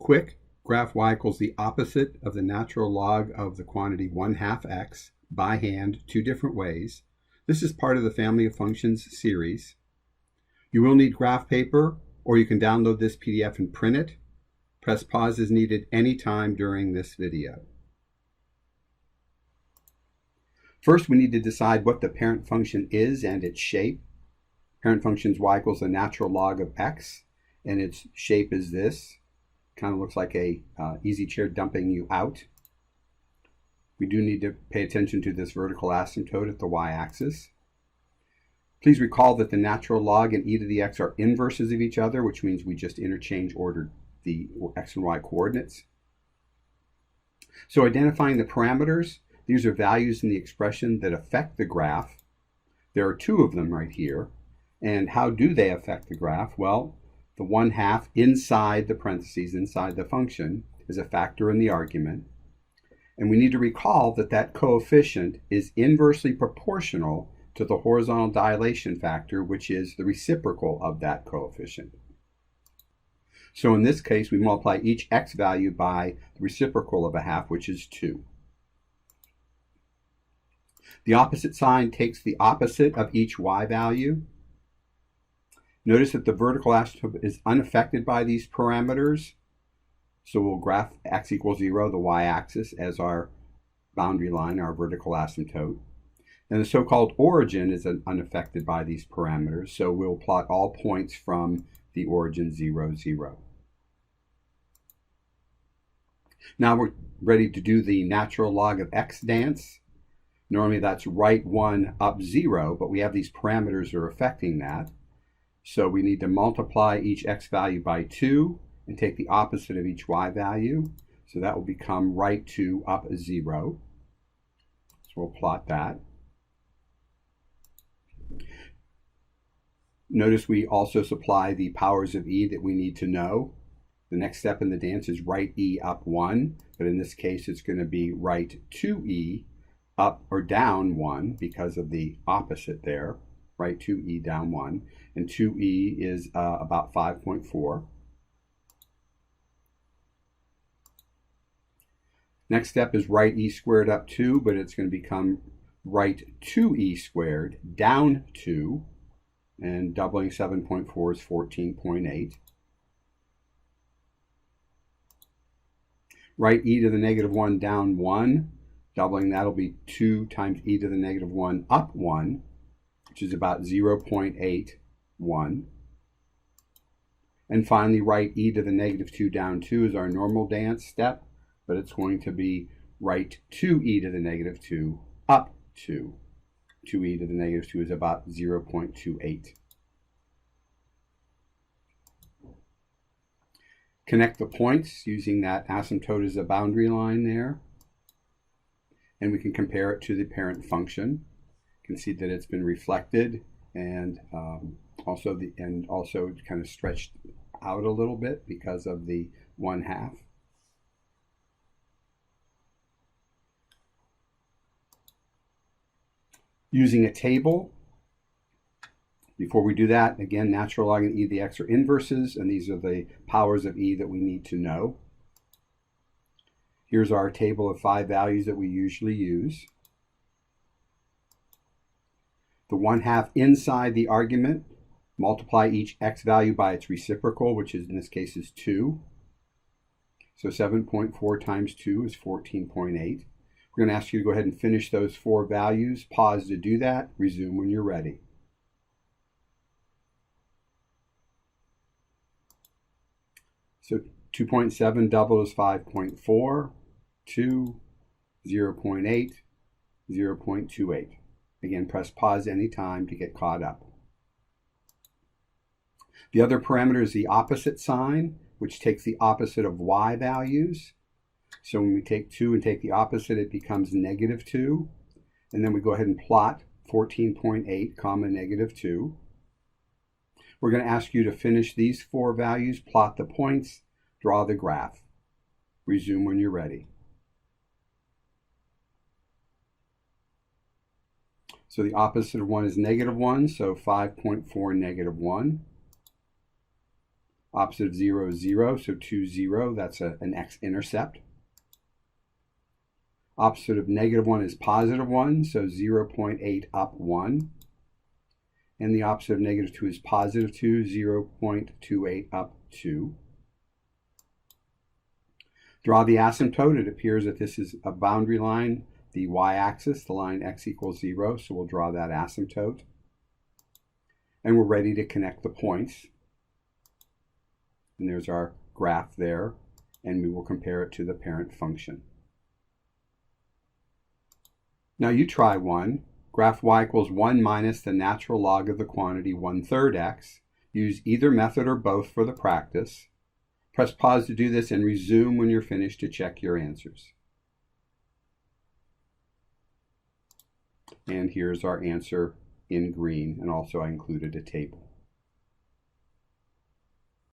Quick, graph y equals the opposite of the natural log of the quantity 1/2 x by hand 2 different ways. This is part of the family of functions series. You will need graph paper, or you can download this PDF and print it. Press pause as needed anytime during this video. First, we need to decide what the parent function is and its shape. Parent function is y equals the natural log of x, and its shape is this. Kind of looks like a easy chair dumping you out. We do need to pay attention to this vertical asymptote at the y-axis. Please recall that the natural log and e to the x are inverses of each other, which means we just interchange ordered the x and y coordinates. So identifying the parameters, these are values in the expression that affect the graph. There are 2 of them right here. And how do they affect the graph? Well, the 1/2 inside the parentheses, inside the function, is a factor in the argument. And we need to recall that that coefficient is inversely proportional to the horizontal dilation factor, which is the reciprocal of that coefficient. So in this case, we multiply each x value by the reciprocal of 1/2, which is 2. The opposite sign takes the opposite of each y value. Notice that the vertical asymptote is unaffected by these parameters. So we'll graph x equals 0, the y-axis, as our boundary line, our vertical asymptote. And the so-called origin is unaffected by these parameters. So we'll plot all points from the origin 0, 0. Now we're ready to do the natural log of x dance. Normally that's right 1 up 0, but we have these parameters that are affecting that. So we need to multiply each x value by 2 and take the opposite of each y value. So that will become right 2 up 0. So we'll plot that. Notice we also supply the powers of e that we need to know. The next step in the dance is right e up 1, but in this case it's going to be right 2e up or down 1 because of the opposite there. Right 2e down 1, and 2e is about 5.4. Next step is right e squared up 2, but it's going to become right 2e squared down 2, and doubling 7.4 is 14.8. Right e to the negative 1 down 1, doubling that will be 2 times e to the negative 1 up 1, which is about 0.81. And finally, right e to the negative 2 down 2 is our normal dance step, but it's going to be right 2e to the negative 2 up 2. 2e to the negative 2 is about 0.28. Connect the points using that asymptote as a boundary line there, and we can compare it to the parent function. You can see that it's been reflected and also kind of stretched out a little bit because of the 1/2. Using a table, before we do that, again, natural log and e to the x are inverses, and these are the powers of e that we need to know. Here's our table of 5 values that we usually use. The 1/2 inside the argument, multiply each x value by its reciprocal, which is in this case is 2. So 7.4 times 2 is 14.8. We're going to ask you to go ahead and finish those 4 values. Pause to do that. Resume when you're ready. So 2.7 doubled is 5.4, 2, 0.8, 0.28. Again, press pause anytime to get caught up. The other parameter is the opposite sign, which takes the opposite of y values. So when we take 2 and take the opposite, it becomes negative 2. And then we go ahead and plot 14.8 comma negative 2. We're going to ask you to finish these 4 values, plot the points, draw the graph. Resume when you're ready. So the opposite of 1 is negative 1, so 5.4 negative 1. Opposite of 0 is 0, so 2, 0, that's an x-intercept. Opposite of negative 1 is positive 1, so 0.8 up 1. And the opposite of negative 2 is positive 2, 0.28 up 2. Draw the asymptote. It appears that this is a boundary line, the y-axis, the line x equals 0, so we'll draw that asymptote. And we're ready to connect the points. And there's our graph there, and we will compare it to the parent function. Now you try one. Graph y equals 1 minus the natural log of the quantity 1/3 x. Use either method or both for the practice. Press pause to do this and resume when you're finished to check your answers. And here's our answer in green, and also I included a table.